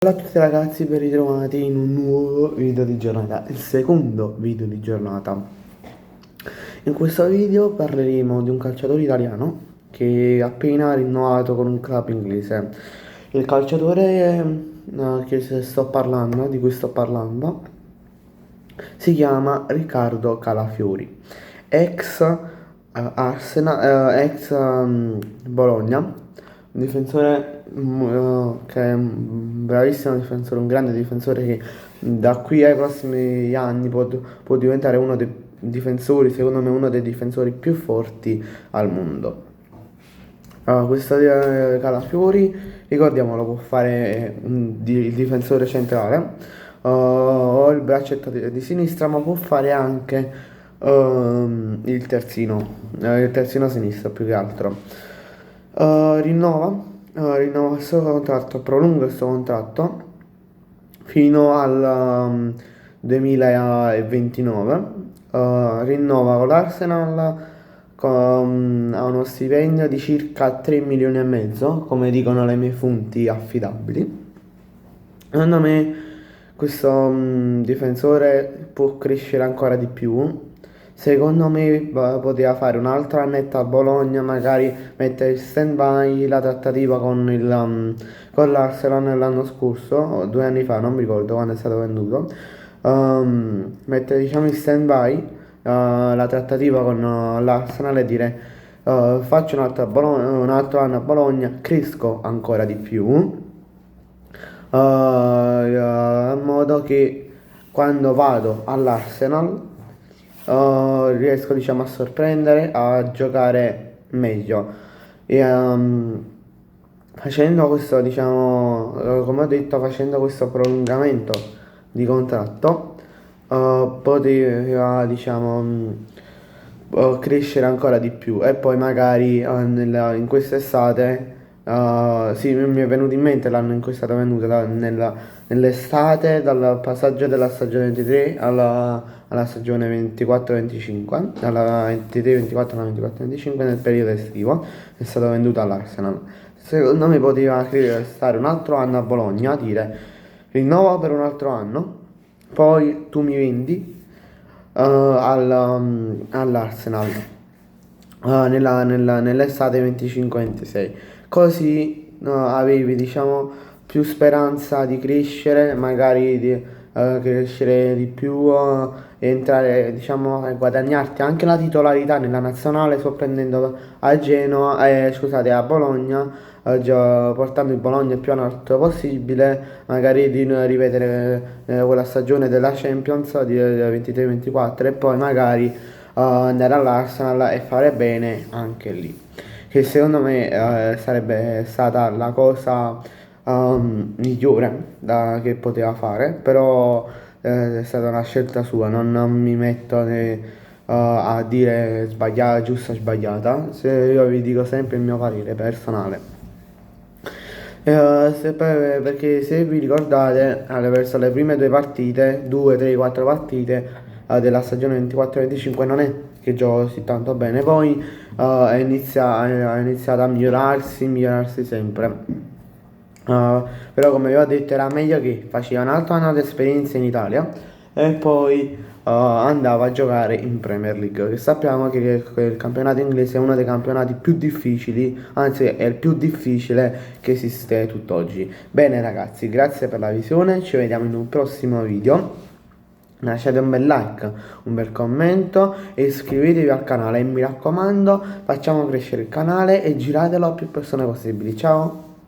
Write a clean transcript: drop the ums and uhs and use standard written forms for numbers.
Ciao a tutti ragazzi, ben ritrovati in un nuovo video di giornata, il secondo video di giornata. In questo video parleremo di un calciatore italiano che ha appena rinnovato con un club inglese. Il calciatore di cui sto parlando si chiama Riccardo Calafiori, ex Arsenal, ex Bologna, un difensore che è un bravissimo difensore, un grande difensore che da qui ai prossimi anni può diventare uno dei difensori, secondo me uno dei difensori più forti al mondo. Questo Calafiori, ricordiamolo, può fare il difensore centrale o il braccetto di sinistra, ma può fare anche il terzino sinistro più che altro. Rinnova il suo contratto, prolunga il suo contratto fino al 2029. Rinnova con l'Arsenal ha uno stipendio di circa 3 milioni e mezzo, come dicono le mie fonti affidabili. Secondo me questo difensore può crescere ancora di più. Secondo me poteva fare un altro annetto a Bologna, magari mettere in stand-by la trattativa con l'Arsenal l'anno scorso, o 2 anni fa, non mi ricordo quando è stato venduto. Mettere diciamo in stand-by la trattativa con l'Arsenal e dire faccio un altro anno a Bologna, cresco ancora di più in modo che quando vado all'Arsenal riesco diciamo a sorprendere, a giocare meglio e facendo questo diciamo come ho detto, facendo questo prolungamento di contratto poteva diciamo crescere ancora di più e poi magari in quest'estate sì, mi è venuto in mente l'anno in cui è stata venuta nell'estate, dal passaggio della stagione 23 alla stagione 24-25, dalla 23-24 alla 24-25 nel periodo estivo, è stato venduto all'Arsenal. Secondo me poteva stare un altro anno a Bologna, dire rinnovo per un altro anno, poi tu mi vendi all'Arsenal nell'estate 25-26, così avevi diciamo più speranza di crescere, magari di crescere di più e entrare diciamo e guadagnarti anche la titolarità nella nazionale, sorprendendo a Genoa, scusate, a Bologna, portando il Bologna il più in alto possibile, magari di rivedere quella stagione della Champions di 23-24 e poi magari andare all'Arsenal e fare bene anche lì, che secondo me sarebbe stata la cosa migliore che poteva fare, però è stata una scelta sua, non mi metto a dire sbagliata, giusta o sbagliata, se io vi dico sempre il mio parere personale. Perché se vi ricordate, verso le prime 2 partite, 2, 3, 4 partite della stagione 24-25 non è che gioco così tanto bene, poi ha iniziato a migliorarsi sempre. Però come vi ho detto era meglio che faceva un altro anno di esperienza in Italia e poi andava a giocare in Premier League, che sappiamo che il campionato inglese è uno dei campionati più difficili, anzi è il più difficile che esiste tutt'oggi. Bene ragazzi, grazie per la visione, ci vediamo in un prossimo video. Lasciate un bel like, un bel commento e iscrivetevi al canale e mi raccomando facciamo crescere il canale e giratelo a più persone possibili. Ciao!